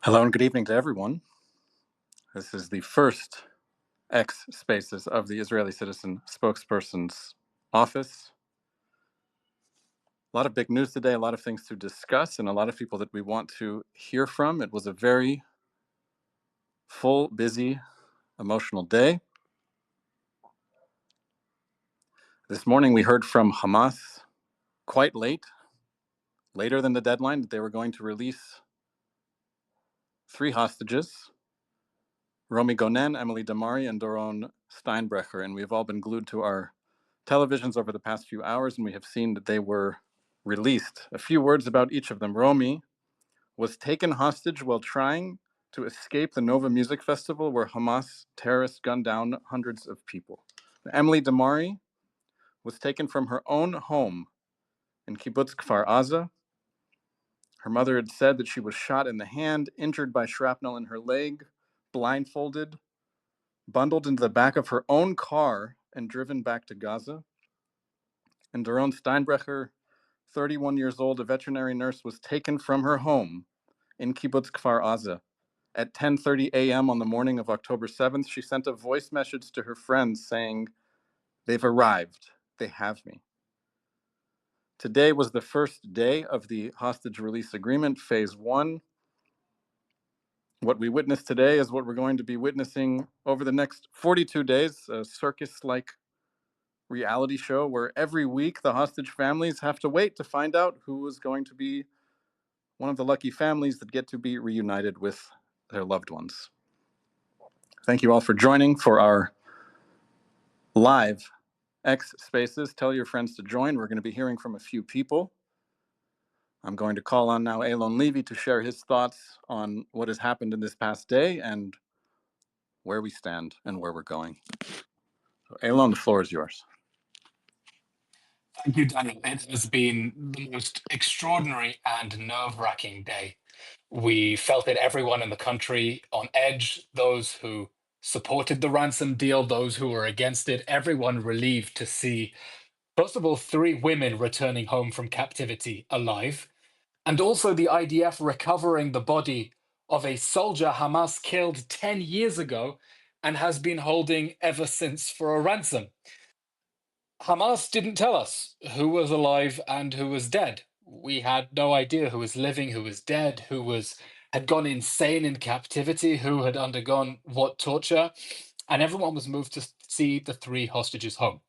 Hello and good evening to everyone. This is the first X Spaces of the Israeli Citizen Spokespersons Office. A lot of big news today, a lot of things to discuss, and a lot of people that we want to hear from. It was a very full, busy, emotional day. This morning we heard from Hamas quite late, later than the deadline, that they were going to release 3 hostages, Romi Gonen, Emily Damari, and Doron Steinbrecher, and we've all been glued to our televisions over the past few hours, and we have seen that they were released. A few words about each of them. Romi was taken hostage while trying to escape the Nova Music Festival, where Hamas terrorists gunned down hundreds of people. Emily Damari was taken from her own home in Kibbutz Kfar Aza. Her mother had said that she was shot in the hand, injured by shrapnel in her leg, blindfolded, bundled into the back of her own car, and driven back to Gaza. And Doron Steinbrecher, 31 years old, a veterinary nurse, was taken from her home in Kibbutz Kfar Aza. At 10:30 a.m. on the morning of October 7th, she sent a voice message to her friends saying, "They've arrived. They have me." Today was the first day of the hostage release agreement, phase 1. What we witnessed today is what we're going to be witnessing over the next 42 days, a circus-like reality show where every week the hostage families have to wait to find out who is going to be one of the lucky families that get to be reunited with their loved ones. Thank you all for joining for our live X Spaces. Tell your friends to join. We're going to be hearing from a few people. I'm going to call on now Eylon Levy to share his thoughts on what has happened in this past day and where we stand and where we're going. So, Eylon, the floor is yours. Thank you, Daniel. It has been the most extraordinary and nerve-wracking day. We felt it, everyone in the country on edge, those who supported the ransom deal, those who were against it, everyone relieved to see, first of all, 3 women returning home from captivity alive, and also the IDF recovering the body of a soldier Hamas killed 10 years ago and has been holding ever since for a ransom. Hamas didn't tell us who was alive and who was dead. We had no idea who was living, who was dead, had gone insane in captivity, who had undergone what torture, and everyone was moved to see the 3 hostages home.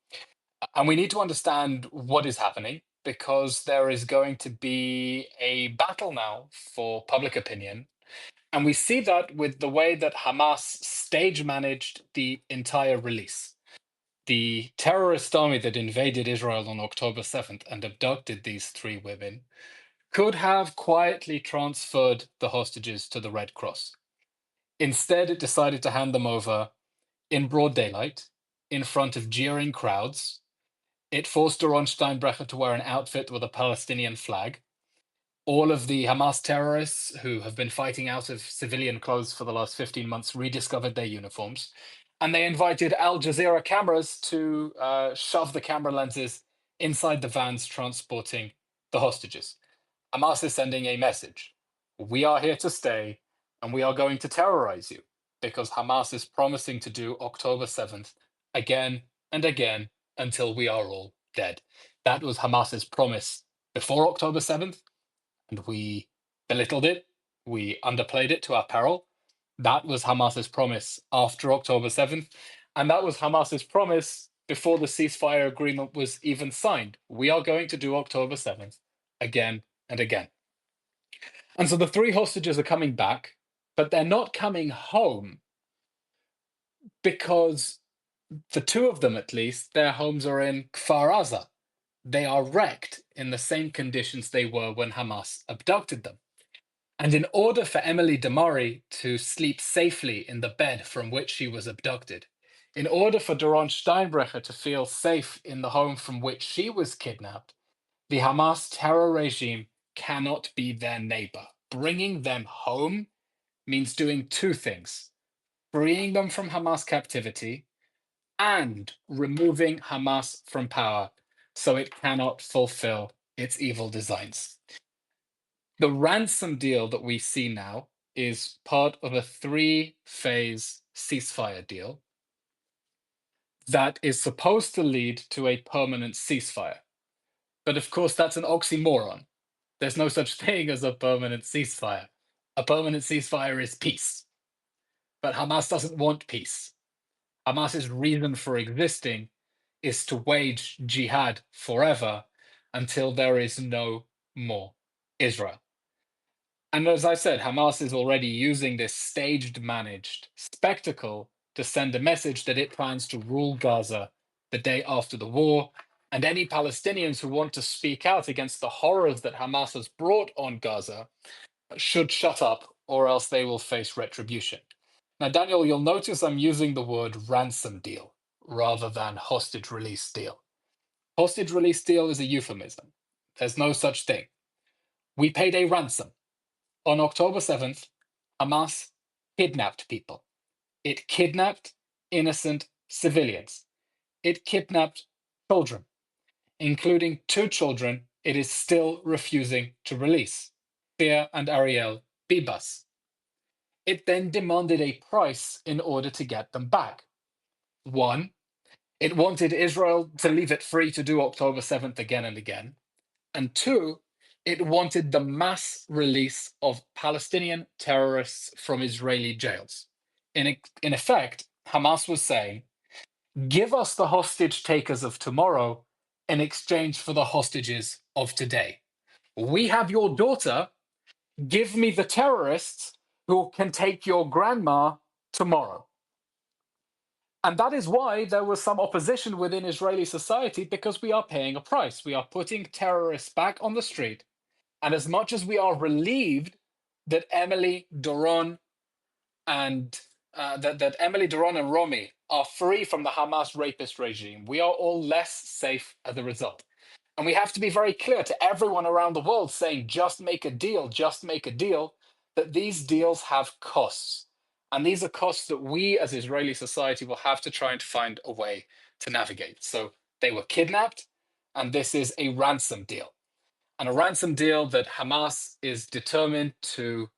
And we need to understand what is happening, because there is going to be a battle now for public opinion. And we see that with the way that Hamas stage managed the entire release. The terrorist army that invaded Israel on October 7th and abducted these 3 women could have quietly transferred the hostages to the Red Cross. Instead, it decided to hand them over in broad daylight, in front of jeering crowds. It forced Doron Steinbrecher to wear an outfit with a Palestinian flag. All of the Hamas terrorists who have been fighting out of civilian clothes for the last 15 months rediscovered their uniforms. And they invited Al Jazeera cameras to shove the camera lenses inside the vans transporting the hostages. Hamas is sending a message. We are here to stay, and we are going to terrorize you, because Hamas is promising to do October 7th again and again until we are all dead. That was Hamas's promise before October 7th, and we belittled it. We underplayed it to our peril. That was Hamas's promise after October 7th, and that was Hamas's promise before the ceasefire agreement was even signed. We are going to do October 7th again and again. And so the 3 hostages are coming back, but they're not coming home, because the 2 of them, at least, their homes are in Kfar Aza. They are wrecked in the same conditions they were when Hamas abducted them. And in order for Emily Damari to sleep safely in the bed from which she was abducted, in order for Doron Steinbrecher to feel safe in the home from which she was kidnapped, the Hamas terror regime cannot be their neighbor. Bringing them home means doing 2 things: freeing them from Hamas captivity and removing Hamas from power so it cannot fulfill its evil designs. The ransom deal that we see now is part of a 3-phase ceasefire deal that is supposed to lead to a permanent ceasefire. But of course, that's an oxymoron. There's no such thing as a permanent ceasefire. A permanent ceasefire is peace. But Hamas doesn't want peace. Hamas's reason for existing is to wage jihad forever until there is no more Israel. And as I said, Hamas is already using this staged managed spectacle to send a message that it plans to rule Gaza the day after the war. And any Palestinians who want to speak out against the horrors that Hamas has brought on Gaza should shut up, or else they will face retribution. Now, Daniel, you'll notice I'm using the word ransom deal rather than hostage release deal. Hostage release deal is a euphemism. There's no such thing. We paid a ransom. On October 7th, Hamas kidnapped people. It kidnapped innocent civilians. It kidnapped children, including 2 children it is still refusing to release, Thea and Ariel Bibas. It then demanded a price in order to get them back. 1, it wanted Israel to leave it free to do October 7th again and again. And 2, it wanted the mass release of Palestinian terrorists from Israeli jails. In effect, Hamas was saying, give us the hostage takers of tomorrow in exchange for the hostages of today. We have your daughter, give me the terrorists who can take your grandma tomorrow. And that is why there was some opposition within Israeli society, because we are paying a price. We are putting terrorists back on the street. And as much as we are relieved that Emily, Doron, and that Emily, Doron, and Romy are free from the Hamas rapist regime, we are all less safe as a result. And we have to be very clear to everyone around the world saying, just make a deal, that these deals have costs. And these are costs that we as Israeli society will have to try and find a way to navigate. So they were kidnapped, and this is a ransom deal. And a ransom deal that Hamas is determined to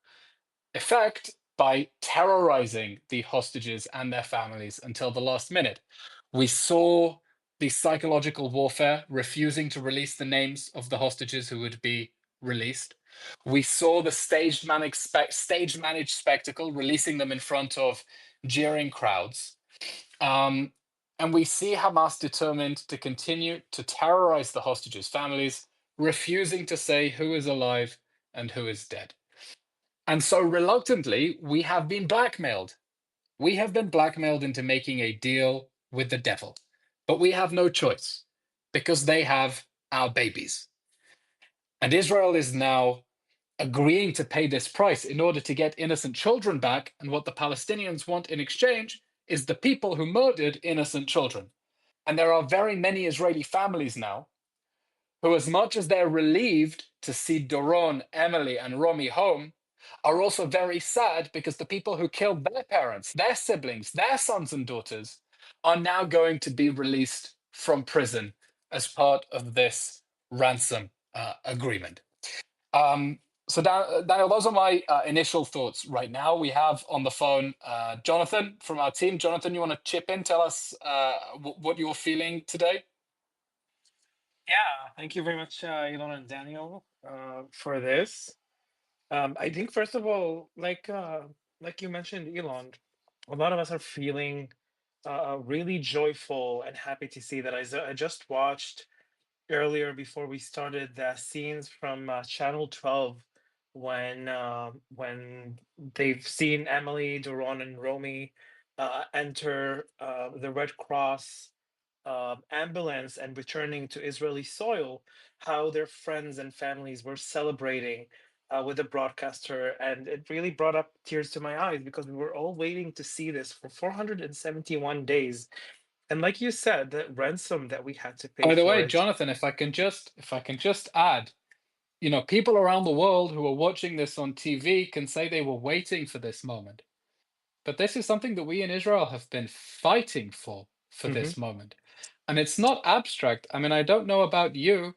effect by terrorizing the hostages and their families until the last minute. We saw the psychological warfare, refusing to release the names of the hostages who would be released. We saw the staged managed spectacle, releasing them in front of jeering crowds. And we see Hamas determined to continue to terrorize the hostages' families, refusing to say who is alive and who is dead. And so reluctantly, we have been blackmailed. We have been blackmailed into making a deal with the devil. But we have no choice because they have our babies. And Israel is now agreeing to pay this price in order to get innocent children back. And what the Palestinians want in exchange is the people who murdered innocent children. And there are very many Israeli families now who, as much as they're relieved to see Doron, Emily, and Romy home, are also very sad because the people who killed their parents, their siblings, their sons and daughters are now going to be released from prison as part of this ransom agreement. So, Daniel, those are my initial thoughts right now. We have on the phone Jonathan from our team. Jonathan, you want to chip in? Tell us what you're feeling today? Yeah, thank you very much, Elon and Daniel, for this. I think first of all, like you mentioned, Elon, a lot of us are feeling really joyful and happy to see that. I just watched earlier before we started the scenes from Channel 12 when they've seen Emily, Duran, and Romy enter the Red Cross ambulance and returning to Israeli soil, how their friends and families were celebrating with the broadcaster. And it really brought up tears to my eyes because we were all waiting to see this for 471 days. And like you said, the ransom that we had to pay By the for way, it. Jonathan, if I can just add, people around the world who are watching this on TV can say they were waiting for this moment. But this is something that we in Israel have been fighting for Mhm. this moment. And it's not abstract. I mean, I don't know about you,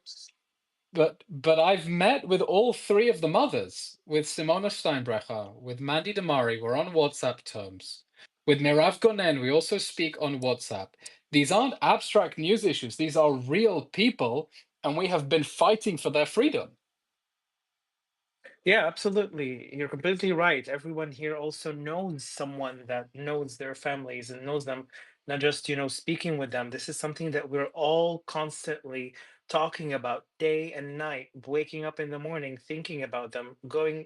But I've met with all three of the mothers, with Simona Steinbrecher, with Mandy Damari. We're on WhatsApp terms. With Mirav Gonen, we also speak on WhatsApp. These aren't abstract news issues. These are real people, and we have been fighting for their freedom. Yeah, absolutely. You're completely right. Everyone here also knows someone that knows their families and knows them, not just, speaking with them. This is something that we're all constantly talking about day and night, waking up in the morning, thinking about them, going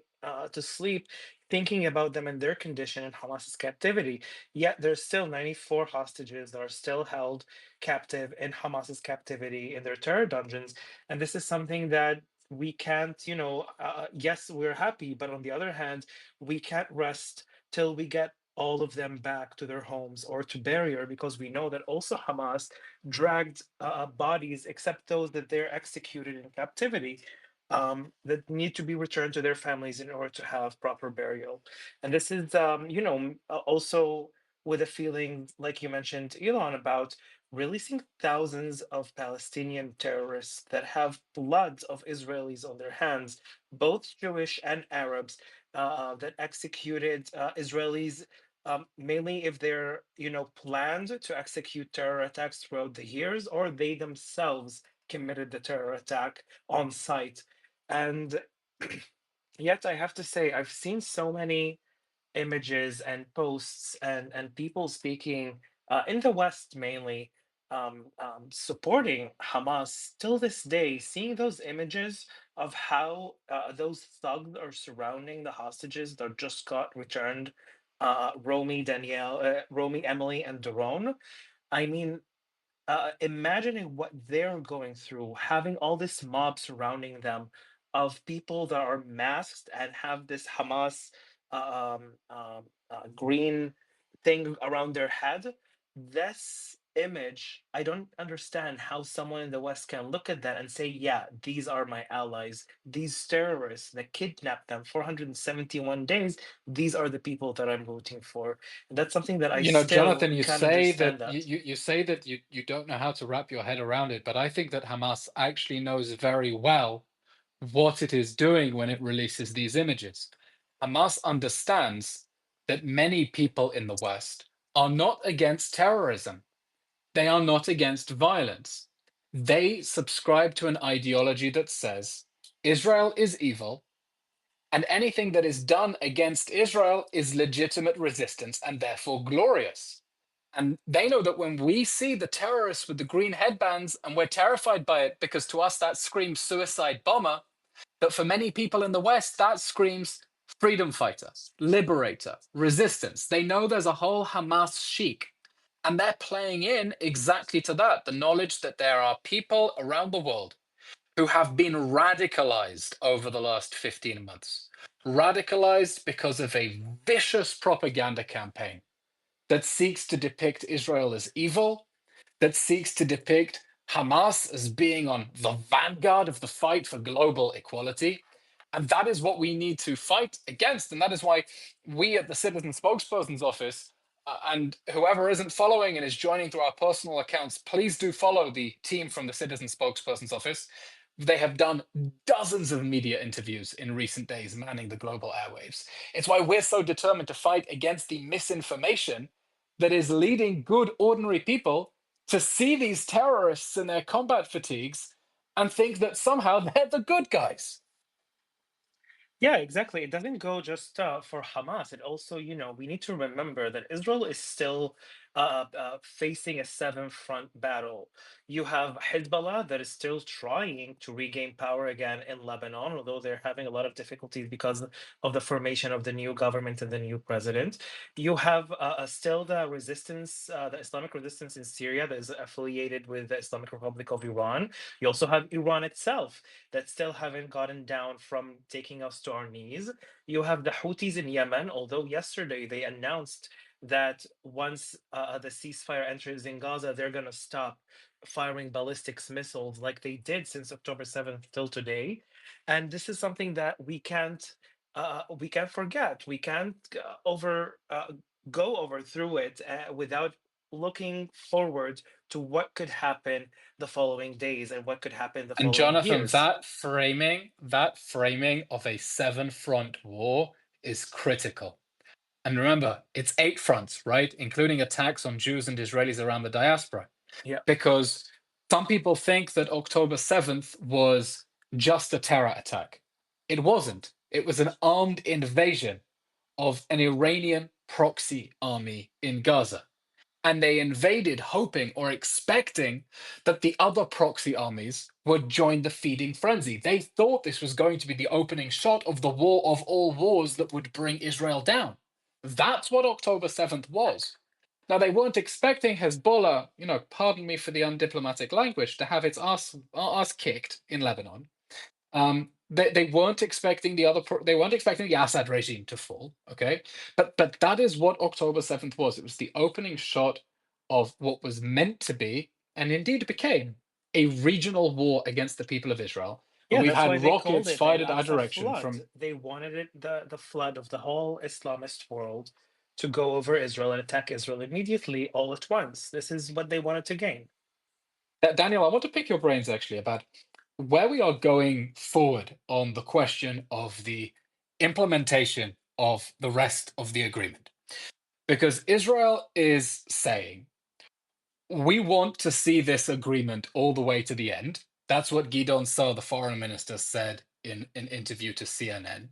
to sleep, thinking about them and their condition in Hamas's captivity. Yet there's still 94 hostages that are still held captive in Hamas's captivity in their terror dungeons. And this is something that we can't, yes, we're happy, but on the other hand, we can't rest till we get all of them back to their homes or to barrier, because we know that also Hamas dragged bodies, except those that they're executed in captivity, that need to be returned to their families in order to have proper burial. And this is, also with a feeling, like you mentioned, Elon, about releasing thousands of Palestinian terrorists that have blood of Israelis on their hands, both Jewish and Arabs, that executed Israelis, mainly if they're, planned to execute terror attacks throughout the years, or they themselves committed the terror attack on site. And yet, I have to say, I've seen so many images and posts and people speaking in the West mainly, supporting Hamas till this day. Seeing those images of how those thugs are surrounding the hostages that just got returned, Romy, Emily, and Daron. I mean, imagining what they're going through, having all this mob surrounding them of people that are masked and have this Hamas green thing around their head. This image, I don't understand how someone in the West can look at that and say, yeah, these are my allies. These terrorists that kidnapped them 471 days, these are the people that I'm rooting for. And that's something that I Jonathan, still you can't say understand that that. you say that you don't know how to wrap your head around it, but I think that Hamas actually knows very well what it is doing when it releases these images. Hamas understands that many people in the West are not against terrorism. They are not against violence. They subscribe to an ideology that says Israel is evil, and anything that is done against Israel is legitimate resistance and therefore glorious. And they know that when we see the terrorists with the green headbands and we're terrified by it because to us that screams suicide bomber, that for many people in the West, that screams freedom fighter, liberator, resistance. They know there's a whole Hamas chic, and they're playing in exactly to that, the knowledge that there are people around the world who have been radicalized over the last 15 months. Radicalized because of a vicious propaganda campaign that seeks to depict Israel as evil, that seeks to depict Hamas as being on the vanguard of the fight for global equality. And that is what we need to fight against. And that is why we at the Citizen Spokespersons Office, and whoever isn't following and is joining through our personal accounts, please do follow the team from the Citizen Spokespersons Office. They have done dozens of media interviews in recent days manning the global airwaves. It's why we're so determined to fight against the misinformation that is leading good, ordinary people to see these terrorists in their combat fatigues and think that somehow they're the good guys. Yeah, exactly. It doesn't go just for Hamas. It also, we need to remember that Israel is still facing a seven front battle. You have Hezbollah that is still trying to regain power again in Lebanon, although they're having a lot of difficulties because of the formation of the new government and the new president. You have still the resistance, the Islamic resistance in Syria that is affiliated with the Islamic Republic of Iran. You also have Iran itself that still haven't gotten down from taking us to our knees. You have the Houthis in Yemen, although yesterday they announced that once the ceasefire enters in Gaza, they're going to stop firing ballistics missiles like they did since October 7th till today. And this is something that we can't forget. We can't over go over through it without looking forward to what could happen the following days and what could happen the And following Jonathan, years. that framing of a seven-front war is critical. And remember, it's eight fronts, right? Including attacks on Jews and Israelis around the diaspora. Yeah. Because some people think that October 7th was just a terror attack. It wasn't. It was an armed invasion of an Iranian proxy army in Gaza. And they invaded hoping or expecting that the other proxy armies would join the feeding frenzy. They thought this was going to be the opening shot of the war of all wars that would bring Israel down. That's what October 7th was. Now, they weren't expecting Hezbollah, pardon me for the undiplomatic language, to have its ass kicked in Lebanon. They weren't expecting they weren't expecting the Assad regime to fall. Okay, but that is what October 7th was. It was the opening shot of what was meant to be, and indeed became, a regional war against the people of Israel. And Yeah, we've that's why had they called rockets it Al fired at our Aqsa direction flood. from. They wanted it the flood of the whole Islamist world to go over Israel and attack Israel immediately all at once. This is what they wanted to gain. Daniel, I want to pick your brains actually about where we are going forward on the question of the implementation of the rest of the agreement. Because Israel is saying, we want to see this agreement all the way to the end. That's what Gideon Sa'ar, the foreign minister, said in an interview to CNN.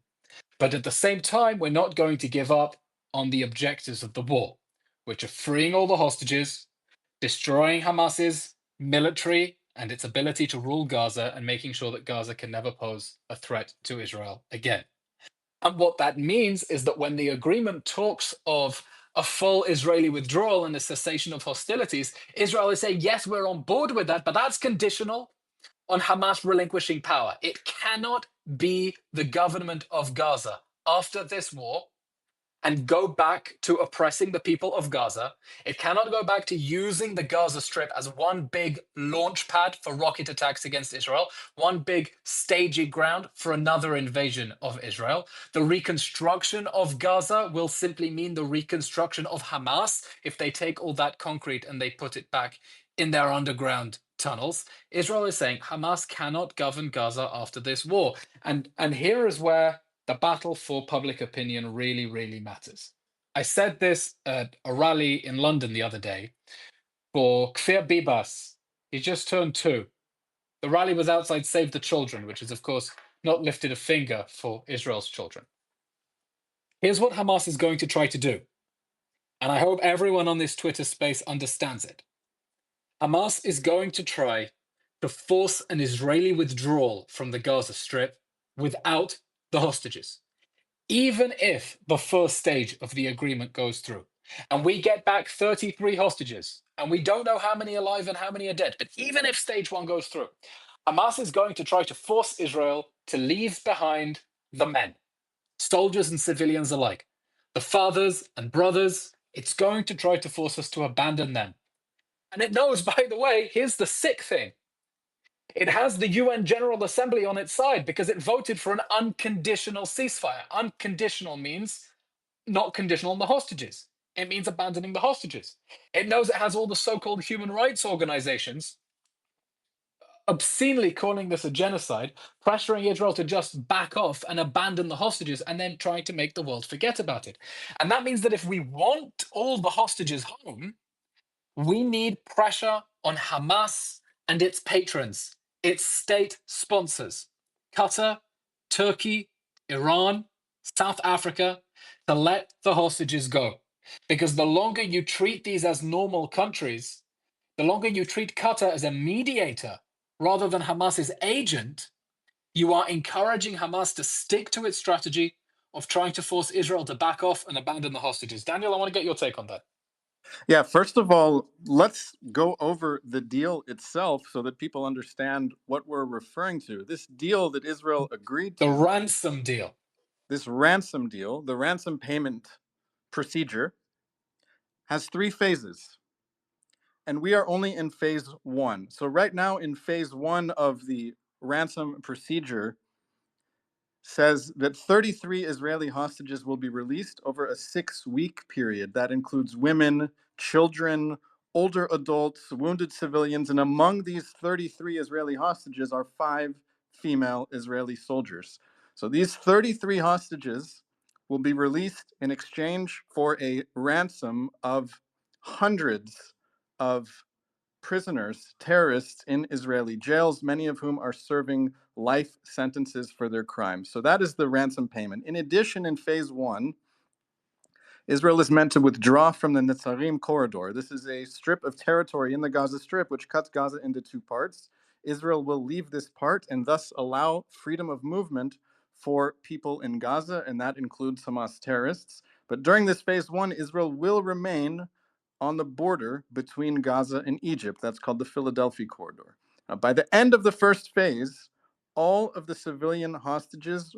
But at the same time, we're not going to give up on the objectives of the war, which are freeing all the hostages, destroying Hamas's military and its ability to rule Gaza, and making sure that Gaza can never pose a threat to Israel again. And what that means is that when the agreement talks of a full Israeli withdrawal and a cessation of hostilities, Israel is saying, yes, we're on board with that, but that's conditional on Hamas relinquishing power. It cannot be the government of Gaza after this war and go back to oppressing the people of Gaza. It cannot go back to using the Gaza Strip as one big launch pad for rocket attacks against Israel, one big staging ground for another invasion of Israel. The reconstruction of Gaza will simply mean the reconstruction of Hamas if they take all that concrete and they put it back in their underground tunnels. Israel is saying Hamas cannot govern Gaza after this war. And here is where the battle for public opinion really, really matters. I said this at a rally in London the other day for Kfir Bibas. He just turned 2. The rally was outside Save the Children, which is, of course, not lifted a finger for Israel's children. Here's what Hamas is going to try to do, and I hope everyone on this Twitter space understands it. Hamas is going to try to force an Israeli withdrawal from the Gaza Strip without the hostages. Even if the first stage of the agreement goes through and we get back 33 hostages, and we don't know how many are alive and how many are dead, but even if stage 1 goes through, Hamas is going to try to force Israel to leave behind the men, soldiers and civilians alike, the fathers and brothers. It's going to try to force us to abandon them. And it knows, by the way, here's the sick thing. It has the UN General Assembly on its side because it voted for an unconditional ceasefire. Unconditional means not conditional on the hostages. It means abandoning the hostages. It knows it has all the so-called human rights organizations obscenely calling this a genocide, pressuring Israel to just back off and abandon the hostages, and then trying to make the world forget about it. And that means that if we want all the hostages home, we need pressure on Hamas and its patrons, its state sponsors, Qatar, Turkey, Iran, South Africa, to let the hostages go. Because the longer you treat these as normal countries, the longer you treat Qatar as a mediator rather than Hamas's agent, you are encouraging Hamas to stick to its strategy of trying to force Israel to back off and abandon the hostages. Daniel, I want to get your take on that. Yeah, first of all, let's go over the deal itself so that people understand what we're referring to. This deal that Israel agreed to, The ransom deal. this ransom deal, the ransom payment procedure, has 3 phases. And we are only in phase 1. So right now in phase 1 of the ransom procedure says that 33 Israeli hostages will be released over a 6-week period. That includes women, children, older adults, wounded civilians, and among these 33 Israeli hostages are 5 female Israeli soldiers. So these 33 hostages will be released in exchange for a ransom of hundreds of prisoners, terrorists in Israeli jails, many of whom are serving life sentences for their crimes. So that is the ransom payment. In addition, in phase 1, Israel is meant to withdraw from the Netzarim corridor. This is a strip of territory in the Gaza Strip which cuts Gaza into 2 parts. Israel will leave this part and thus allow freedom of movement for people in Gaza, and that includes Hamas terrorists. But during this phase 1, Israel will remain on the border between Gaza and Egypt. That's called the Philadelphia corridor. By the end of the first phase, all of the civilian hostages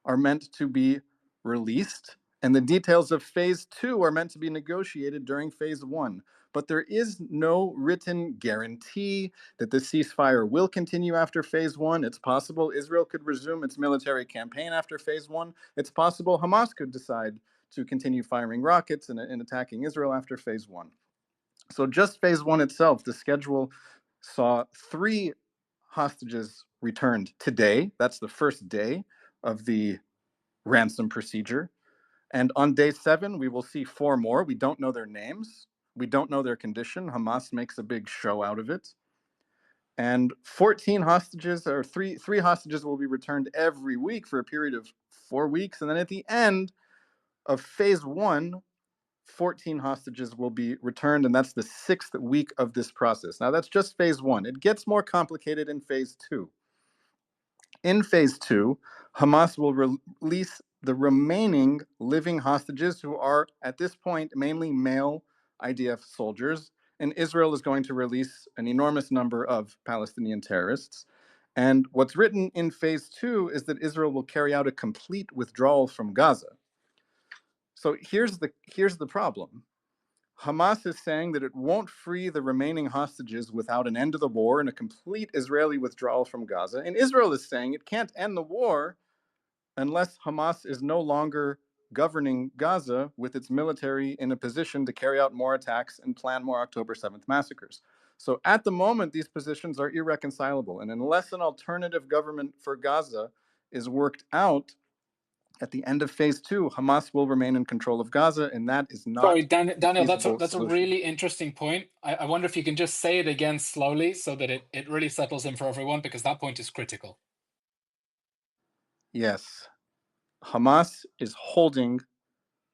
are meant to be released, and the details of phase 2 are meant to be negotiated during phase 1. But there is no written guarantee that the ceasefire will continue after phase 1. It's possible Israel could resume its military campaign after phase 1. It's possible Hamas could decide to continue firing rockets and attacking Israel after phase 1. So just phase 1 itself, the schedule saw 3 hostages returned today. That's the first day of the ransom procedure. And on day 7, we will see 4 more. We don't know their names. We don't know their condition. Hamas makes a big show out of it. And 14 hostages, or three hostages, will be returned every week for a period of 4 weeks. And then at the end of phase 1, 14 hostages will be returned, and that's the 6th week of this process. Now, that's just phase 1. It gets more complicated in phase 2. In phase 2, Hamas will release the remaining living hostages, who are, at this point, mainly male IDF soldiers, and Israel is going to release an enormous number of Palestinian terrorists. And what's written in phase 2 is that Israel will carry out a complete withdrawal from Gaza. So here's the problem. Hamas is saying that it won't free the remaining hostages without an end to the war and a complete Israeli withdrawal from Gaza. And Israel is saying it can't end the war unless Hamas is no longer governing Gaza with its military in a position to carry out more attacks and plan more October 7th massacres. So at the moment, these positions are irreconcilable. And unless an alternative government for Gaza is worked out, at the end of phase 2, Hamas will remain in control of Gaza, and that is Sorry, not a Daniel, feasible that's a solution. really interesting point. I wonder if you can just say it again slowly so that it really settles in for everyone, because that point is critical. Yes, Hamas is holding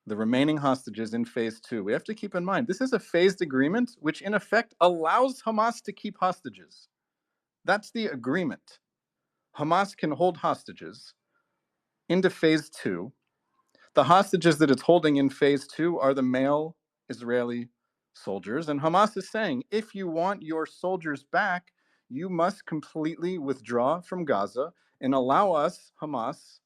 the remaining hostages in phase 2. We have to keep in mind, this is a phased agreement, which in effect allows Hamas to keep hostages. That's the agreement. Hamas can hold hostages into phase 2. The hostages that it's holding in phase 2 are the male Israeli soldiers. And Hamas is saying, if you want your soldiers back, you must completely withdraw from Gaza and allow us, Hamas,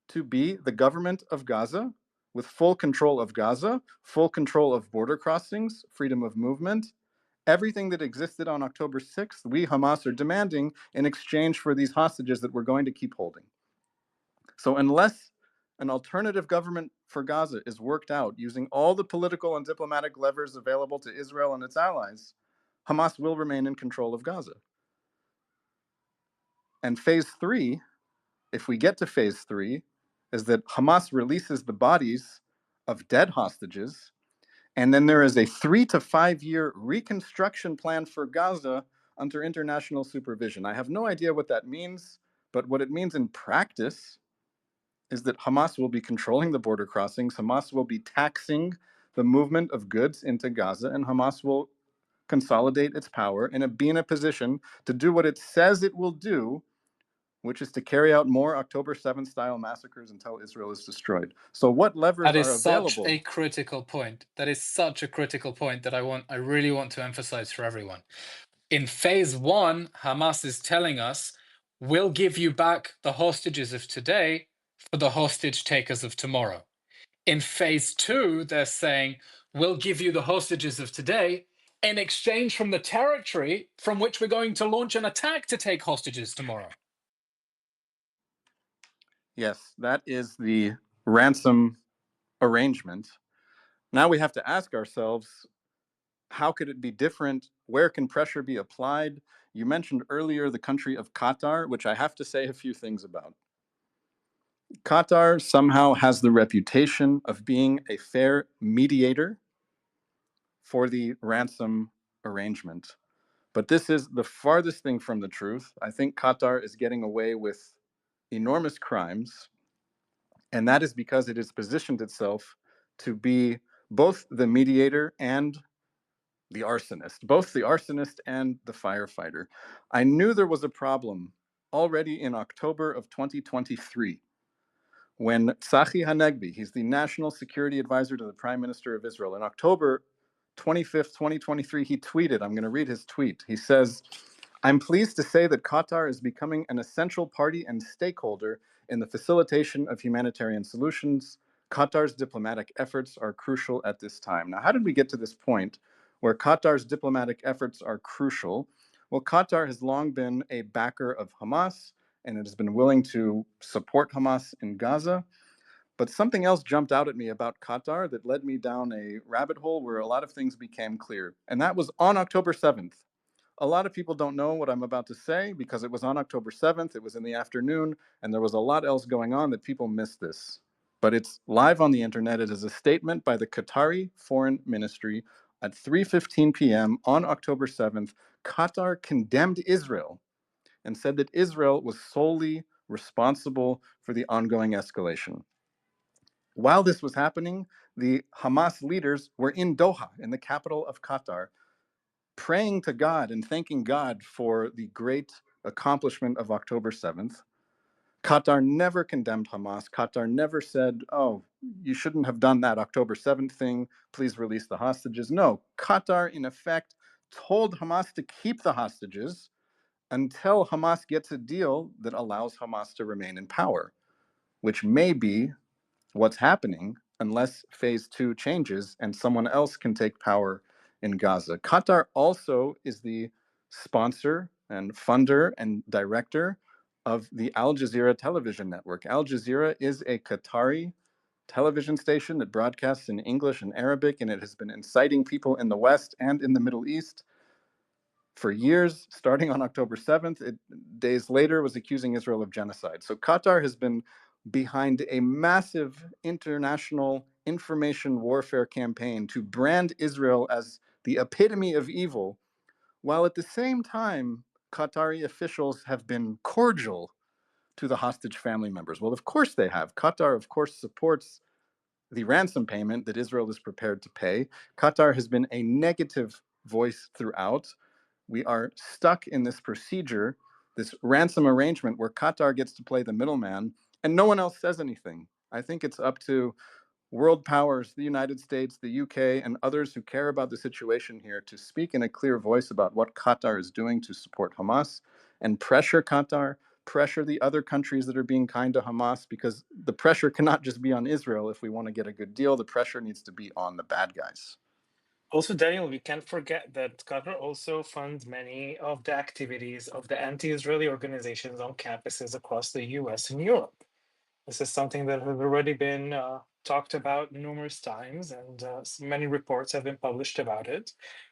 to be the government of Gaza with full control of Gaza, full control of border crossings, freedom of movement. Everything that existed on October 6th, we, Hamas, are demanding in exchange for these hostages that we're going to keep holding. So unless an alternative government for Gaza is worked out using all the political and diplomatic levers available to Israel and its allies, Hamas will remain in control of Gaza. And phase 3, if we get to phase 3, is that Hamas releases the bodies of dead hostages, and then there is a 3 to 5 year reconstruction plan for Gaza under international supervision. I have no idea what that means, but what it means in practice is that Hamas will be controlling the border crossings, Hamas will be taxing the movement of goods into Gaza, and Hamas will consolidate its power and be in a position to do what it says it will do, which is to carry out more October 7th style massacres until Israel is destroyed. So what levers That is are such available? a critical point. That is such a critical point that I really want to emphasize for everyone. In phase 1, Hamas is telling us, we'll give you back the hostages of today for the hostage takers of tomorrow. In phase 2, they're saying, we'll give you the hostages of today in exchange from the territory from which we're going to launch an attack to take hostages tomorrow. Yes, that is the ransom arrangement. Now we have to ask ourselves, How could it be different? Where can pressure be applied? You mentioned earlier the country of Qatar, which I have to say a few things about. Qatar somehow has the reputation of being a fair mediator for the ransom arrangement. But this is the farthest thing from the truth. I think Qatar is getting away with enormous crimes, and that is because it has positioned itself to be both the mediator and the arsonist, both the arsonist and the firefighter. I knew there was a problem already in October of 2023 when Tzachi Hanegbi, he's the national security advisor to the Prime Minister of Israel, in October 25th, 2023, he tweeted, I'm going to read his tweet. He says, I'm pleased to say that Qatar is becoming an essential party and stakeholder in the facilitation of humanitarian solutions. Qatar's diplomatic efforts are crucial at this time. Now, how did we get to this point where Qatar's diplomatic efforts are crucial? Well, Qatar has long been a backer of Hamas, and it has been willing to support Hamas in Gaza. But something else jumped out at me about Qatar that led me down a rabbit hole where a lot of things became clear. And that was on October 7th. A lot of people don't know what I'm about to say because it was on October 7th, it was in the afternoon, and there was a lot else going on that people missed this. But it's live on the internet. It is a statement by the Qatari Foreign Ministry at 3:15 p.m. on October 7th. Qatar condemned Israel and said that Israel was solely responsible for the ongoing escalation. While this was happening, the Hamas leaders were in Doha, in the capital of Qatar, praying to God and thanking God for the great accomplishment of October 7th. Qatar never condemned Hamas. Qatar never said, oh, you shouldn't have done that October 7th thing. Please release the hostages. No, Qatar, in effect, told Hamas to keep the hostages until Hamas gets a deal that allows Hamas to remain in power, which may be what's happening unless phase 2 changes and someone else can take power in Gaza. Qatar also is the sponsor and funder and director of the Al Jazeera television network. Al Jazeera is a Qatari television station that broadcasts in English and Arabic, and it has been inciting people in the West and in the Middle East for years, starting on October 7th. Days later, was accusing Israel of genocide. So Qatar has been behind a massive international information warfare campaign to brand Israel as the epitome of evil, while at the same time, Qatari officials have been cordial to the hostage family members. Well, of course they have. Qatar, of course, supports the ransom payment that Israel is prepared to pay. Qatar has been a negative voice throughout. We are stuck in this procedure, this ransom arrangement where Qatar gets to play the middleman and no one else says anything. I think it's up to world powers, the United States, the UK, and others who care about the situation here to speak in a clear voice about what Qatar is doing to support Hamas and pressure Qatar, pressure the other countries that are being kind to Hamas, because the pressure cannot just be on Israel if we want to get a good deal. The pressure needs to be on the bad guys. Also, Daniel, we can't forget that Qatar also funds many of the activities of the anti-Israeli organizations on campuses across the US and Europe. This is something that has already been talked about numerous times, and many reports have been published about it.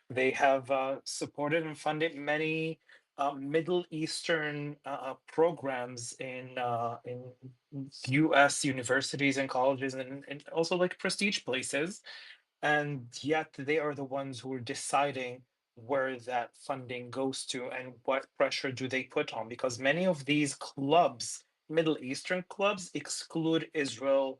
They have supported and funded many Middle Eastern programs in U.S. universities and colleges, and also like prestige places. And yet they are the ones who are deciding where that funding goes to and what pressure do they put on, because many of these clubs, Middle Eastern clubs, exclude Israel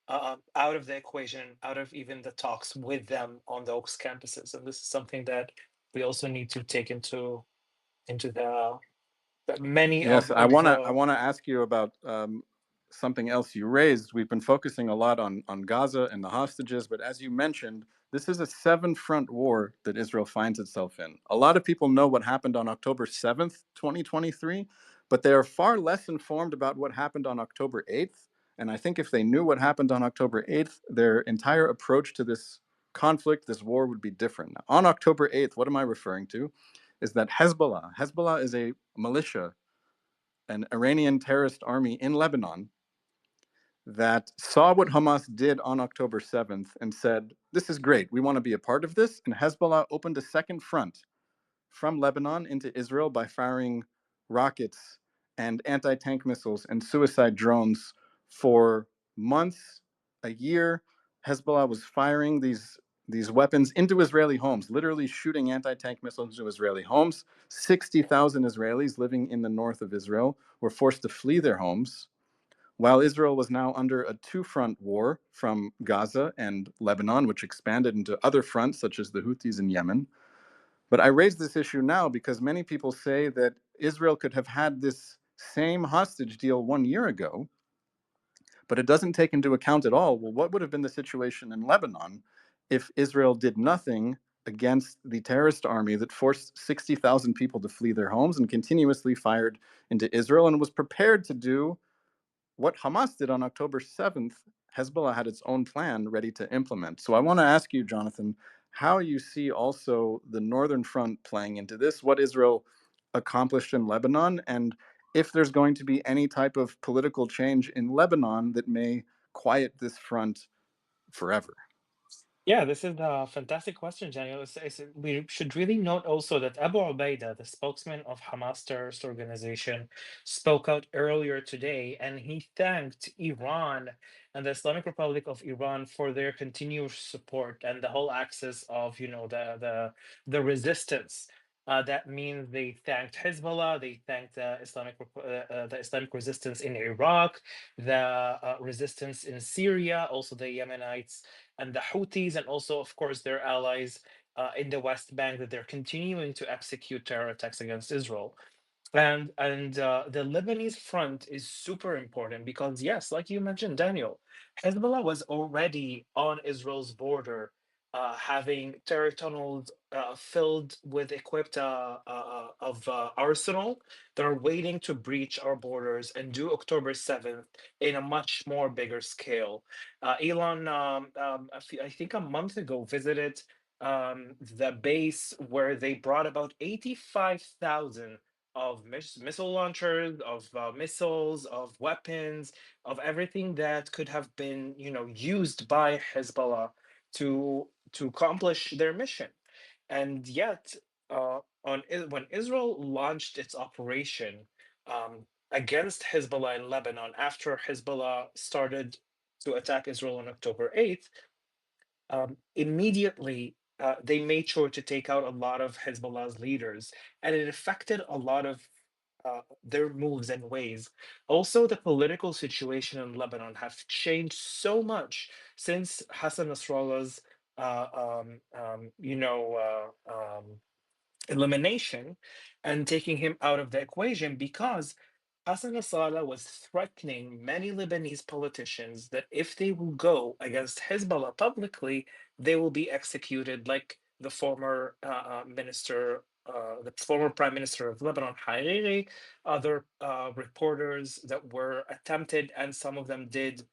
out of the equation, out of even the talks with them on those campuses. And this is something that we also need to take into the that many Yes, I of want to the ask you about something else you raised. We've been focusing a lot on Gaza and the hostages, but as you mentioned, this is a 7-front war that Israel finds itself in. A lot of people know what happened on October 7th, 2023, but they are far less informed about what happened on October 8th. And I think if they knew what happened on October 8th, their entire approach to this conflict, this war, would be different. Now, on October 8th, what am I referring to? Is that Hezbollah is a militia, an Iranian terrorist army in Lebanon that saw what Hamas did on October 7th and said, this is great, we want to be a part of this. And Hezbollah opened a second front from Lebanon into Israel by firing rockets and anti-tank missiles and suicide drones for months, a year. Hezbollah was firing these weapons into Israeli homes, literally shooting anti-tank missiles into Israeli homes. 60,000 Israelis living in the north of Israel were forced to flee their homes, while Israel was now under a two-front war from Gaza and Lebanon, which expanded into other fronts, such as the Houthis in Yemen. But I raise this issue now because many people say that Israel could have had this same hostage deal 1 year ago, but it doesn't take into account at all, well, what would have been the situation in Lebanon if Israel did nothing against the terrorist army that forced 60,000 people to flee their homes and continuously fired into Israel and was prepared to do what Hamas did on October 7th. Hezbollah had its own plan ready to implement. So I want to ask you, Jonathan, how you see also the Northern Front playing into this, what Israel accomplished in Lebanon, and if there's going to be any type of political change in Lebanon that may quiet this front forever. Yeah, this is a fantastic question, Daniel. We should really note also that Abu Ubaidah, the spokesman of Hamas terrorist organization, spoke out earlier today, and he thanked Iran and the Islamic Republic of Iran for their continuous support and the whole axis of, the resistance. That means they thanked Hezbollah, they thanked the Islamic resistance in Iraq, the resistance in Syria, also the Yemenites and the Houthis, and also, of course, their allies in the West Bank, that they're continuing to execute terror attacks against Israel. And the Lebanese front is super important because, yes, like you mentioned, Daniel, Hezbollah was already on Israel's border, having terror tunnels filled with equipped arsenal that are waiting to breach our borders and do October 7th in a much more bigger scale. Eylon, I think a month ago, visited the base where they brought about 85,000 of missile launchers, of missiles, of weapons, of everything that could have been, used by Hezbollah to accomplish their mission. And yet, when Israel launched its operation against Hezbollah in Lebanon after Hezbollah started to attack Israel on October 8th, immediately they made sure to take out a lot of Hezbollah's leaders, and it affected a lot of their moves and ways. Also, the political situation in Lebanon have changed so much since Hassan Nasrallah's, elimination and taking him out of the equation, because Hassan Nasrallah was threatening many Lebanese politicians that if they will go against Hezbollah publicly, they will be executed, like the former the former prime minister of Lebanon, Hariri, other reporters that were attempted, and some of them did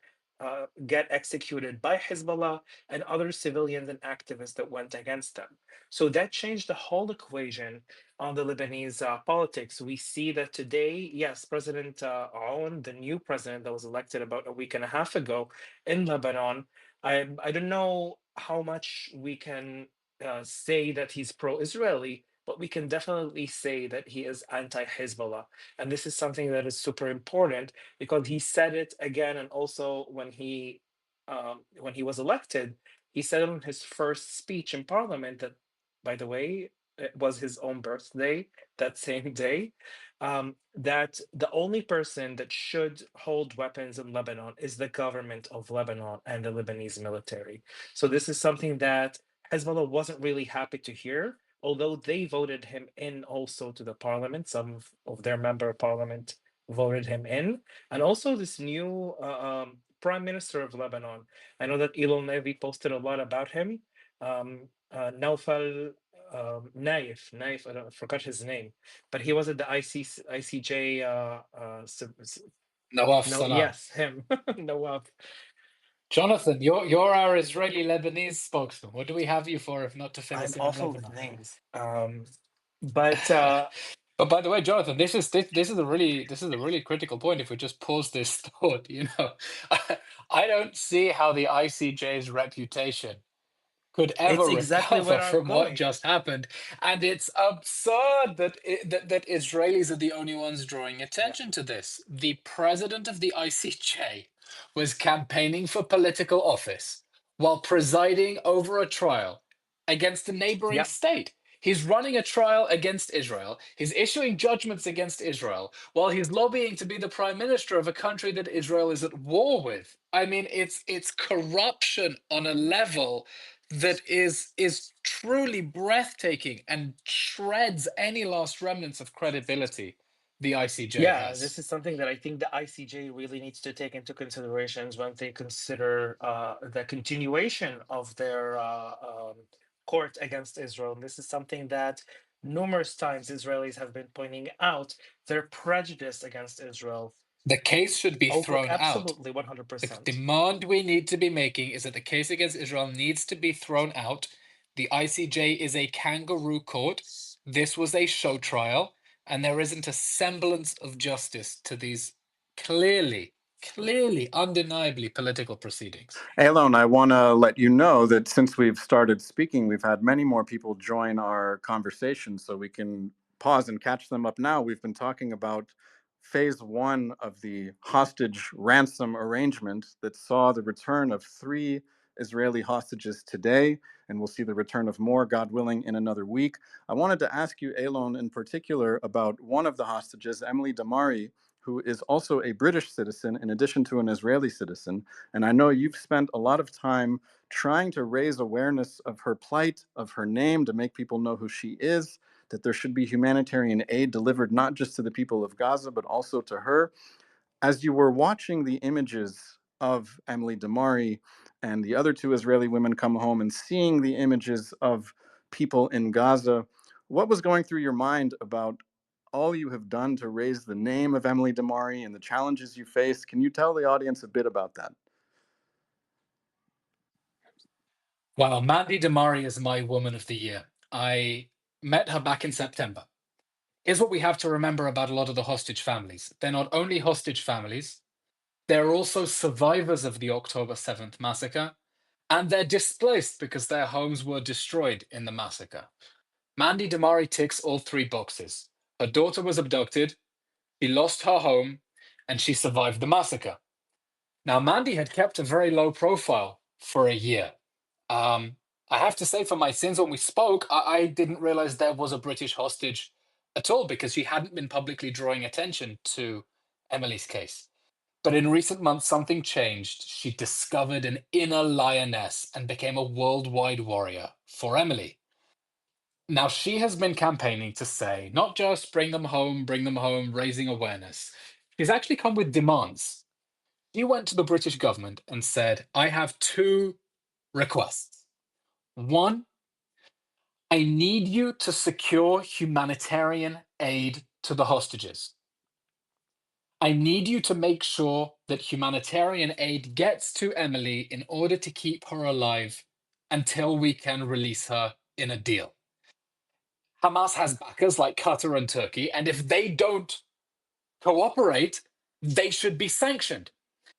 get executed by Hezbollah, and other civilians and activists that went against them. So that changed the whole equation on the Lebanese politics. We see that today, yes, President Aoun, the new president that was elected about a week and a half ago in Lebanon, I don't know how much we can say that he's pro-Israeli, but we can definitely say that he is anti-Hezbollah. And this is something that is super important because he said it again, and also when he was elected, he said in his first speech in parliament that, by the way, it was his own birthday that same day, that the only person that should hold weapons in Lebanon is the government of Lebanon and the Lebanese military. So this is something that Hezbollah wasn't really happy to hear, although they voted him in also to the parliament. Some of their member of parliament voted him in. And also this new prime minister of Lebanon. I know that Eylon Levy posted a lot about him. Naufal Naif, I forgot his name, but he was at the ICJ. Nawaf No, Salam. yes, him, Nawaf. Jonathan, you're our Israeli Lebanese spokesman. What do we have you for if not to fill I'm us in on awful with Lebanon? names. But But by the way, Jonathan, this is a really critical point. If we just pause this thought, I don't see how the ICJ's reputation could It's ever exactly recover where I'm from what going. just happened, and it's absurd that Israelis are the only ones drawing Yeah. attention to this. The president of the ICJ was campaigning for political office while presiding over a trial against a neighboring Yeah. state. He's running a trial against Israel. He's issuing judgments against Israel while he's lobbying to be the prime minister of a country that Israel is at war with. I mean, it's corruption on a level that is truly breathtaking and shreds any last remnants of credibility the ICJ Yeah, this has. is something that I think the ICJ really needs to take into considerations when they consider the continuation of their court against Israel. And this is something that numerous times Israelis have been pointing out their prejudice against Israel. The case should be Okay, thrown out. absolutely, The 100%. demand we need to be making is that the case against Israel needs to be thrown out. The ICJ is a kangaroo court. This was a show trial, and there isn't a semblance of justice to these clearly, undeniably political proceedings. Eylon, I want to let you know that since we've started speaking, we've had many more people join our conversation, so we can pause and catch them up now. We've been talking about phase one of the hostage ransom arrangement that saw the return of 3 Israeli hostages today, and we'll see the return of more, God willing, in another week. I wanted to ask you, Eylon, in particular, about one of the hostages, Emily Damari, who is also a British citizen in addition to an Israeli citizen. And I know you've spent a lot of time trying to raise awareness of her plight, of her name, to make people know who she is, that there should be humanitarian aid delivered not just to the people of Gaza, but also to her. As you were watching the images of Emily Damari and the other 2 Israeli women come home and seeing the images of people in Gaza, what was going through your mind about all you have done to raise the name of Emily Damari and the challenges you face? Can you tell the audience a bit about that? Wow, Mandy Damari is my woman of the year. I met her back in September. Here's what we have to remember about a lot of the hostage families. They're not only hostage families, they're also survivors of the October 7th massacre, and they're displaced because their homes were destroyed in the massacre. Mandy Damari ticks all 3 boxes. Her daughter was abducted, she lost her home, and she survived the massacre. Now, Mandy had kept a very low profile for a year. I have to say, for my sins, when we spoke, I didn't realize there was a British hostage at all because she hadn't been publicly drawing attention to Emily's case. But in recent months, something changed. She discovered an inner lioness and became a worldwide warrior for Emily. Now, she has been campaigning to say, not just bring them home, raising awareness. She's actually come with demands. She went to the British government and said, I have 2 requests. One, I need you to secure humanitarian aid to the hostages. I need you to make sure that humanitarian aid gets to Emily in order to keep her alive until we can release her in a deal. Hamas has backers like Qatar and Turkey, and if they don't cooperate, they should be sanctioned.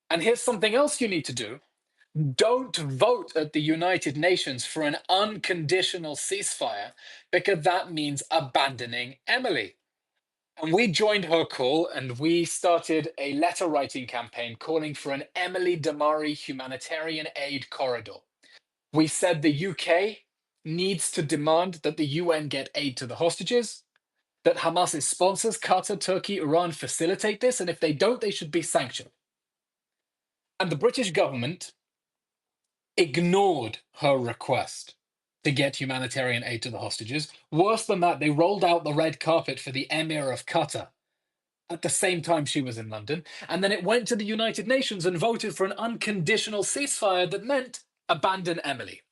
And here's something else you need to do. Don't vote at the United Nations for an unconditional ceasefire because that means abandoning Emily. And we joined her call and we started a letter writing campaign calling for an Emily Damari humanitarian aid corridor. We said the UK needs to demand that the UN get aid to the hostages, that Hamas's sponsors, Qatar, Turkey, Iran, facilitate this, and if they don't, they should be sanctioned. And the British government ignored her request to get humanitarian aid to the hostages. Worse than that, they rolled out the red carpet for the Emir of Qatar at the same time she was in London. And then it went to the United Nations and voted for an unconditional ceasefire that meant abandon Emily.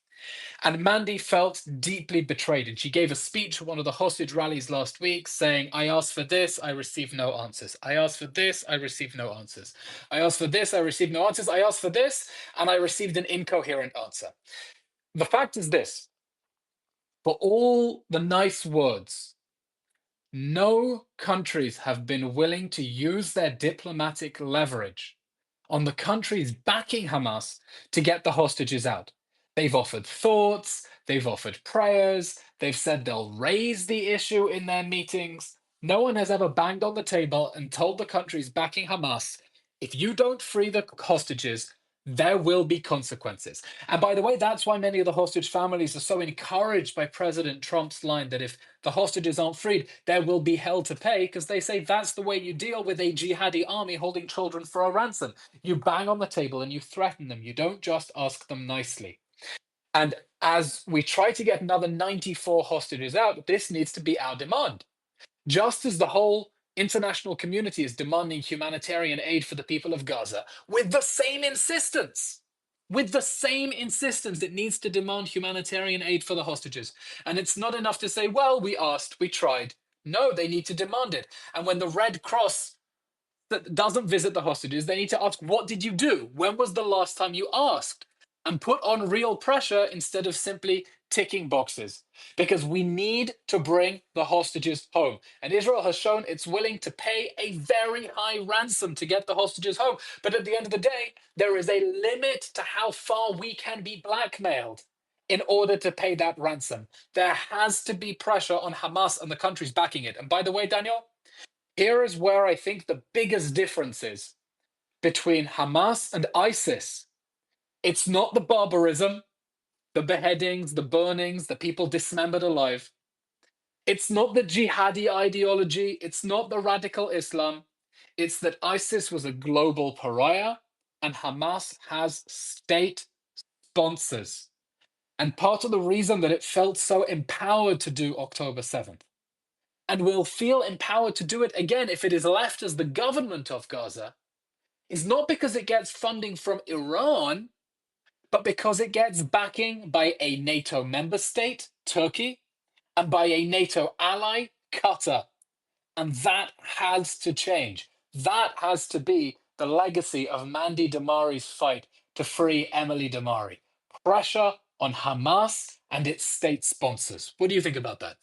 And Mandy felt deeply betrayed. And she gave a speech at one of the hostage rallies last week saying, I asked for this, I received no answers. I asked for this, I received no answers. I asked for this, I received no answers. I asked for this, and I received an incoherent answer. The fact is this: for all the nice words no countries have been willing to use their diplomatic leverage on the countries backing Hamas to get the hostages out. They've offered thoughts, they've offered prayers, they've said they'll raise the issue in their meetings. No one has ever banged on the table and told the countries backing Hamas, if you don't free the hostages, there will be consequences. And by the way, that's why many of the hostage families are so encouraged by President Trump's line that if the hostages aren't freed, there will be hell to pay, because they say that's the way you deal with a jihadi army holding children for a ransom. You bang on the table and you threaten them. You don't just ask them nicely. And as we try to get another 94 hostages out, this needs to be our demand. Just as the whole international community is demanding humanitarian aid for the people of Gaza, with the same insistence. With the same insistence, it needs to demand humanitarian aid for the hostages. And it's not enough to say, well, we asked, we tried. No, they need to demand it. And when the Red Cross that doesn't visit the hostages, they need to ask, what did you do? When was the last time you asked? And put on real pressure instead of simply ticking boxes. Because we need to bring the hostages home. And Israel has shown it's willing to pay a very high ransom to get the hostages home. But at the end of the day, there is a limit to how far we can be blackmailed in order to pay that ransom. There has to be pressure on Hamas and the countries backing it. And by the way, Daniel, here is where I think the biggest difference is between Hamas and ISIS. It's not the barbarism, the beheadings, the burnings, the people dismembered alive. It's not the jihadi ideology. It's not the radical Islam. It's that ISIS was a global pariah and Hamas has state sponsors. And part of the reason that it felt so empowered to do October 7th and will feel empowered to do it again if it is left as the government of Gaza is not because it gets funding from Iran, but because it gets backing by a NATO member state, Turkey, and by a NATO ally, Qatar. And that has to change. That has to be the legacy of Mandy Damari's fight to free Emily Damari. Pressure on Hamas and its state sponsors. What do you think about that?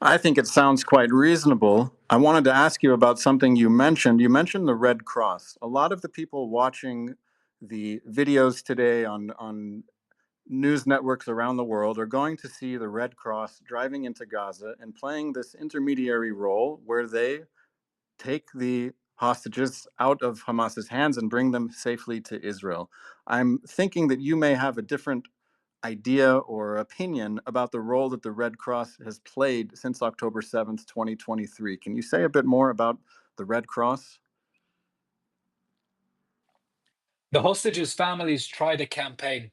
I think it sounds quite reasonable. I wanted to ask you about something you mentioned. You mentioned the Red Cross. A lot of the people watching the videos today on news networks around the world are going to see the Red Cross driving into Gaza and playing this intermediary role where they take the hostages out of Hamas's hands and bring them safely to Israel. I'm thinking that you may have a different idea or opinion about the role that the Red Cross has played since October 7th, 2023. Can you say a bit more about the Red Cross? The hostages' families tried a campaign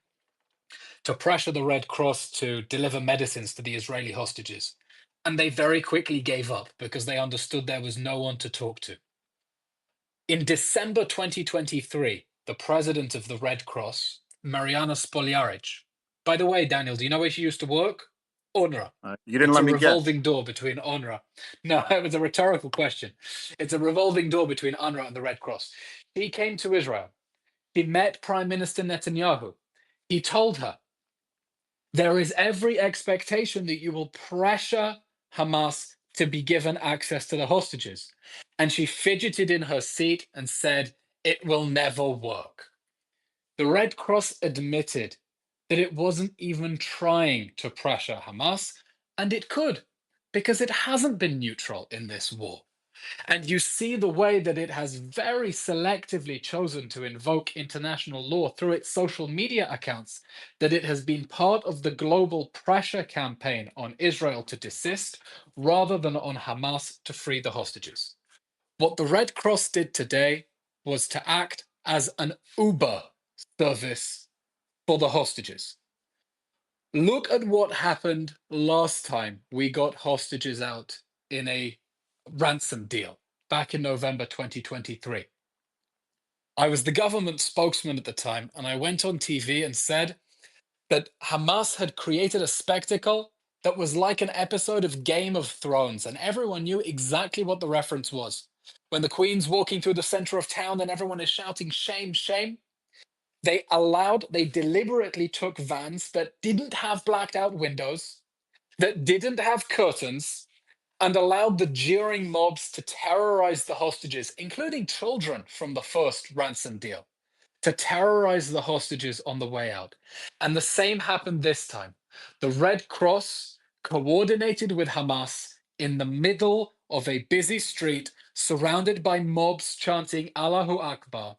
to pressure the Red Cross to deliver medicines to the Israeli hostages. And they very quickly gave up because they understood there was no one to talk to. In December 2023, the president of the Red Cross, Mariana Spoljaric, by the way, Daniel, do you know where she used to work? UNRWA. You didn't It's let a me guess. revolving door between UNRWA. No, it was a rhetorical question. It's a revolving door between UNRWA and the Red Cross. She came to Israel. She met Prime Minister Netanyahu. He told her, there is every expectation that you will pressure Hamas to be given access to the hostages. And she fidgeted in her seat and said, it will never work. The Red Cross admitted that it wasn't even trying to pressure Hamas, and it could, because it hasn't been neutral in this war. And you see the way that it has very selectively chosen to invoke international law through its social media accounts, that it has been part of the global pressure campaign on Israel to desist rather than on Hamas to free the hostages. What the Red Cross did today was to act as an Uber service for the hostages. Look at what happened last time we got hostages out in a ransom deal back in November 2023. I was the government spokesman at the time, and I went on TV and said that Hamas had created a spectacle that was like an episode of Game of Thrones, and everyone knew exactly what the reference was. When the Queen's walking through the center of town and everyone is shouting, shame, shame, they deliberately took vans that didn't have blacked out windows, that didn't have curtains, and allowed the jeering mobs to terrorize the hostages, including children from the first ransom deal, to terrorize the hostages on the way out. And the same happened this time. The Red Cross coordinated with Hamas in the middle of a busy street, surrounded by mobs chanting Allahu Akbar,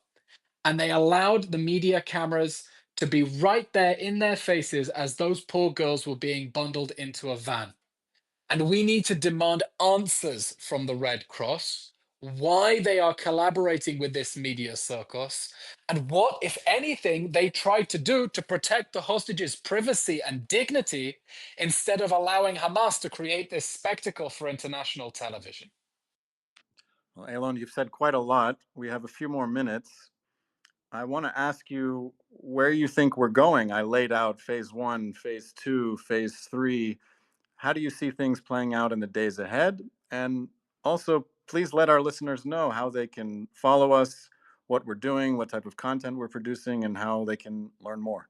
and they allowed the media cameras to be right there in their faces as those poor girls were being bundled into a van. And we need to demand answers from the Red Cross, why they are collaborating with this media circus, and what, if anything, they tried to do to protect the hostages' privacy and dignity instead of allowing Hamas to create this spectacle for international television. Well, Eylon, you've said quite a lot. We have a few more minutes. I want to ask you where you think we're going. I laid out phase 1, phase 2, phase 3. How do you see things playing out in the days ahead? And also, please let our listeners know how they can follow us, what we're doing, what type of content we're producing, and how they can learn more.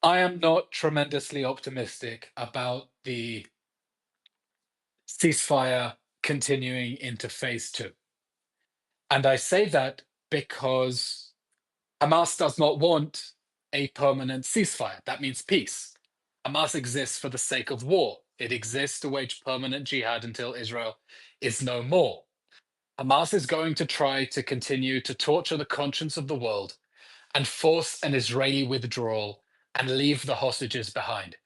I am not tremendously optimistic about the ceasefire continuing into phase 2. And I say that because Hamas does not want a permanent ceasefire. That means peace. Hamas exists for the sake of war. It exists to wage permanent jihad until Israel is no more. Hamas is going to try to continue to torture the conscience of the world and force an Israeli withdrawal and leave the hostages behind.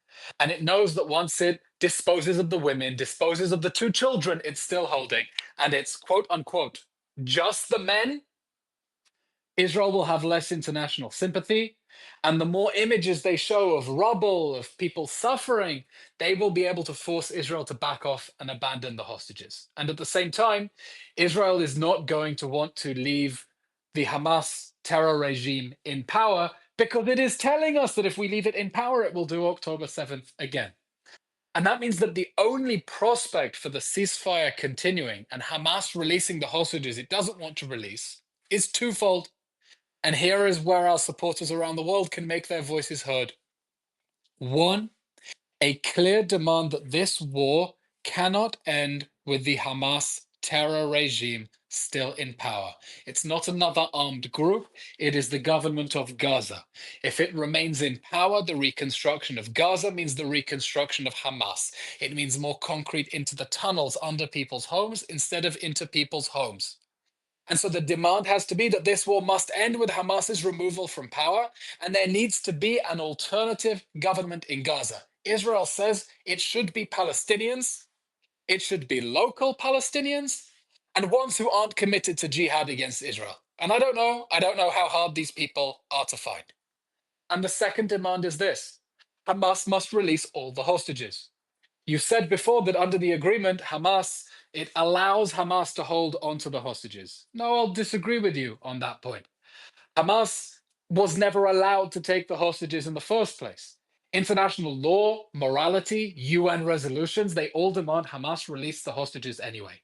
And it knows that once it disposes of the women, disposes of the 2 children it's still holding, and it's quote unquote, just the men, Israel will have less international sympathy. And the more images they show of rubble, of people suffering, they will be able to force Israel to back off and abandon the hostages. And at the same time, Israel is not going to want to leave the Hamas terror regime in power because it is telling us that if we leave it in power, it will do October 7th again. And that means that the only prospect for the ceasefire continuing and Hamas releasing the hostages it doesn't want to release is twofold. And here is where our supporters around the world can make their voices heard. 1, a clear demand that this war cannot end with the Hamas terror regime still in power. It's not another armed group, it is the government of Gaza. If it remains in power, the reconstruction of Gaza means the reconstruction of Hamas. It means more concrete into the tunnels under people's homes instead of into people's homes. And so the demand has to be that this war must end with Hamas's removal from power, and there needs to be an alternative government in Gaza. Israel says it should be Palestinians, it should be local Palestinians, and ones who aren't committed to jihad against Israel. And I don't know how hard these people are to find. And the second demand is this: Hamas must release all the hostages. You said before that under the agreement, it allows Hamas to hold onto the hostages. No, I'll disagree with you on that point. Hamas was never allowed to take the hostages in the first place. International law, morality, UN resolutions, they all demand Hamas release the hostages anyway.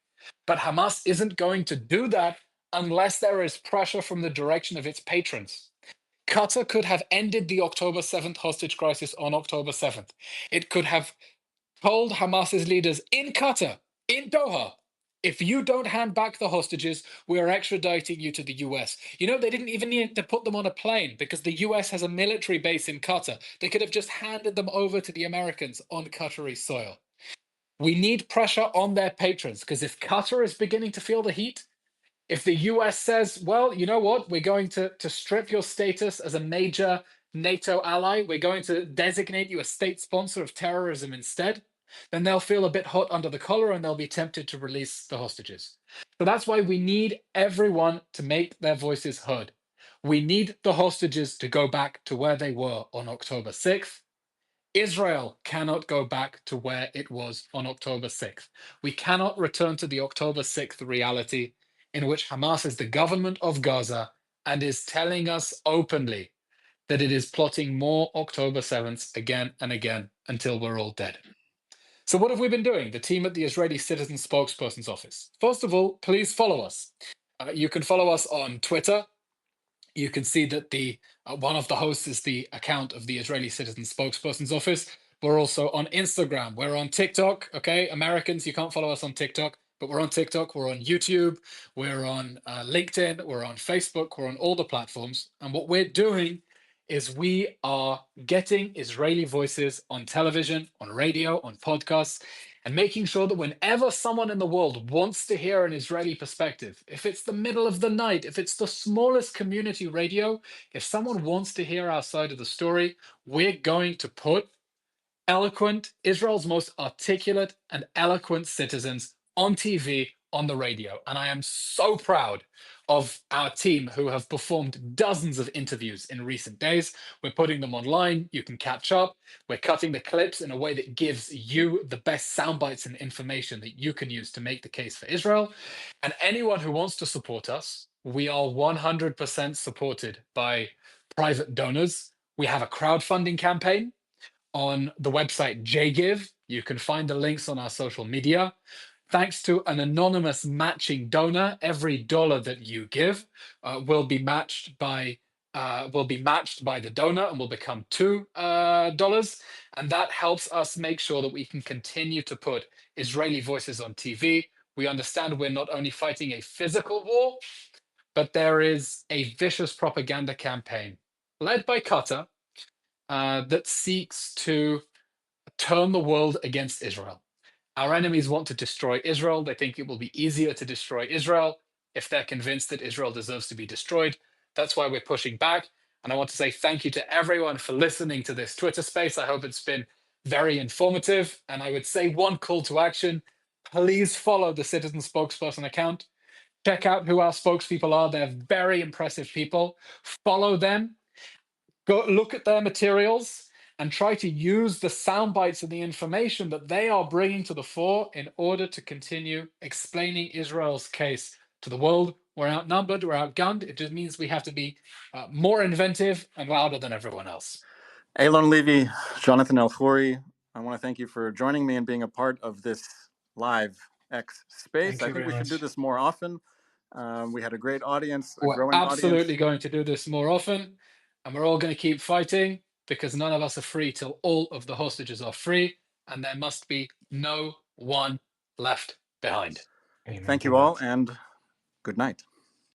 But Hamas isn't going to do that unless there is pressure from the direction of its patrons. Qatar could have ended the October 7th hostage crisis on October 7th. It could have told Hamas's leaders in Qatar, in Doha, if you don't hand back the hostages, we are extraditing you to the US. You know, they didn't even need to put them on a plane because the US has a military base in Qatar. They could have just handed them over to the Americans on Qatari soil. We need pressure on their patrons because if Qatar is beginning to feel the heat, if the US says, well, you know what, we're going to strip your status as a major NATO ally, we're going to designate you a state sponsor of terrorism instead, then they'll feel a bit hot under the collar and they'll be tempted to release the hostages. So that's why we need everyone to make their voices heard. We need the hostages to go back to where they were on October 6th. Israel cannot go back to where it was on October 6th. We cannot return to the October 6th reality in which Hamas is the government of Gaza and is telling us openly that it is plotting more October 7th again and again until we're all dead. So what have we been doing? The team at the Israeli Citizen Spokespersons Office. First of all, please follow us. You can follow us on Twitter. You can see that one of the hosts is the account of the Israeli Citizen Spokespersons Office. We're also on Instagram. We're on TikTok. Okay, Americans, you can't follow us on TikTok, but we're on TikTok. We're on YouTube. We're on LinkedIn. We're on Facebook. We're on all the platforms. And what we're doing is we are getting Israeli voices on television, on radio, on podcasts, and making sure that whenever someone in the world wants to hear an Israeli perspective, if it's the middle of the night, if it's the smallest community radio, if someone wants to hear our side of the story, we're going to put eloquent, Israel's most articulate and eloquent citizens on TV, on the radio. And I am so proud of our team who have performed dozens of interviews in recent days. We're putting them online. You can catch up. We're cutting the clips in a way that gives you the best sound bites and information that you can use to make the case for Israel. And anyone who wants to support us, we are 100% supported by private donors. We have a crowdfunding campaign on the website JGive. You can find the links on our social media. Thanks to an anonymous matching donor, every dollar that you give will be matched by the donor and will become $2, and that helps us make sure that we can continue to put Israeli voices on TV. We understand we're not only fighting a physical war, but there is a vicious propaganda campaign led by Qatar that seeks to turn the world against Israel. Our enemies want to destroy Israel. They think it will be easier to destroy Israel if they're convinced that Israel deserves to be destroyed. That's why we're pushing back. And I want to say thank you to everyone for listening to this Twitter space. I hope it's been very informative. And I would say one call to action: please follow the Citizen Spokesperson account. Check out who our spokespeople are. They're very impressive people. Follow them. Go look at their materials and try to use the sound bites and the information that they are bringing to the fore in order to continue explaining Israel's case to the world. We're outnumbered, we're outgunned. It just means we have to be more inventive and louder than everyone else. Eylon Levy, Jonathan ElKhoury, I want to thank you for joining me and being a part of this live X space. I think we should do this more often. We had a great audience, a We're growing absolutely audience. going to do this more often, and we're all going to keep fighting, because none of us are free till all of the hostages are free, and there must be no one left behind. Thank you all, and good night.